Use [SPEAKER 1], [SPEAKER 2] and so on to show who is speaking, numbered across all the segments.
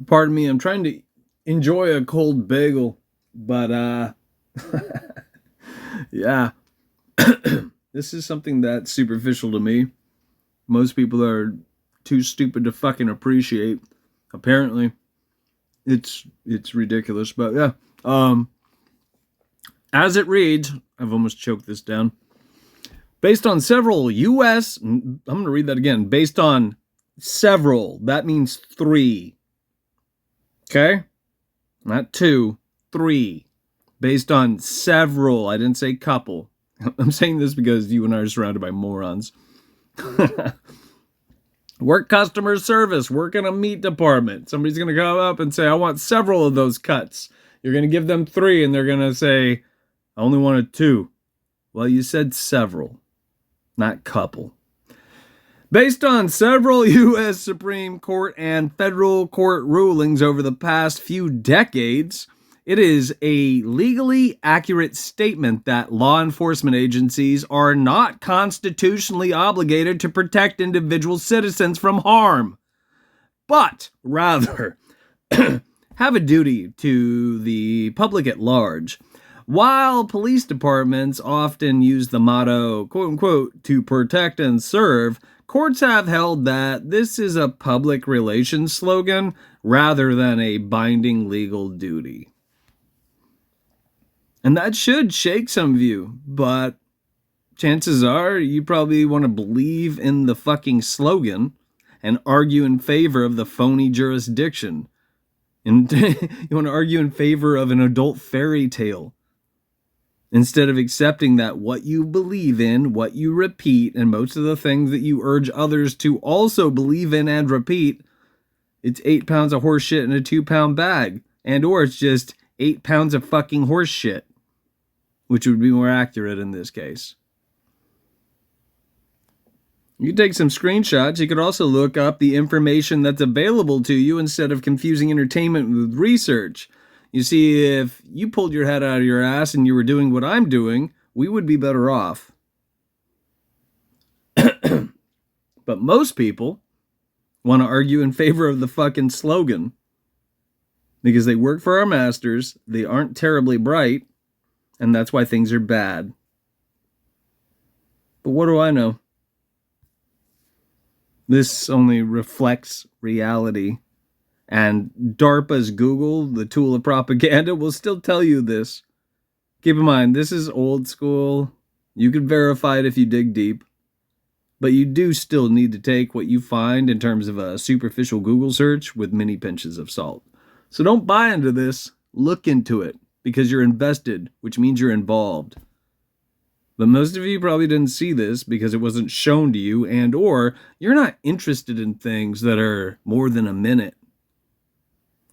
[SPEAKER 1] Pardon me, I'm trying to enjoy a cold bagel, but yeah. This is something that's superficial to me. Most people are too stupid to fucking appreciate. Apparently, it's ridiculous, but yeah. Um as it reads, I've almost choked this down. Based on several US, I'm going to read that again. Based on several, that means 3. Okay? Not 2, 3. Based on several, I didn't say couple. I'm saying this because you and I are surrounded by morons. Work customer service, work in a meat department. Somebody's going to come up and say, I want several of those cuts. You're going to give them 3, and they're going to say, I only wanted 2. Well, you said several, not couple. Based on several U.S. Supreme Court and federal court rulings over the past few decades, it is a legally accurate statement that law enforcement agencies are not constitutionally obligated to protect individual citizens from harm, but rather have a duty to the public at large. While police departments often use the motto, quote unquote, to protect and serve, courts have held that this is a public relations slogan rather than a binding legal duty. And that should shake some of you, but chances are you probably want to believe in the fucking slogan and argue in favor of the phony jurisdiction. And you want to argue in favor of an adult fairy tale instead of accepting that what you believe in, what you repeat, and most of the things that you urge others to also believe in and repeat, it's 8 pounds of horse shit in a 2-pound bag. And or it's just 8 pounds of fucking horse shit, which would be more accurate in this case. You take some screenshots. You could also look up the information that's available to you instead of confusing entertainment with research. You see, if you pulled your head out of your ass and you were doing what I'm doing, we would be better off. But most people want to argue in favor of the fucking slogan because they work for our masters, they aren't terribly bright, and that's why things are bad. But what do I know? This only reflects reality. And DARPA's Google, the tool of propaganda, will still tell you this. Keep in mind, this is old school. You can verify it if you dig deep. But you do still need to take what you find in terms of a superficial Google search with many pinches of salt. So don't buy into this. Look into it, because you're invested, which means you're involved. But most of you probably didn't see this because it wasn't shown to you, and or you're not interested in things that are more than a minute.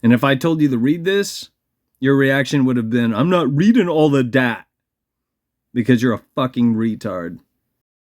[SPEAKER 1] And if I told you to read this, your reaction would have been, I'm not reading all of that. Because you're a fucking retard.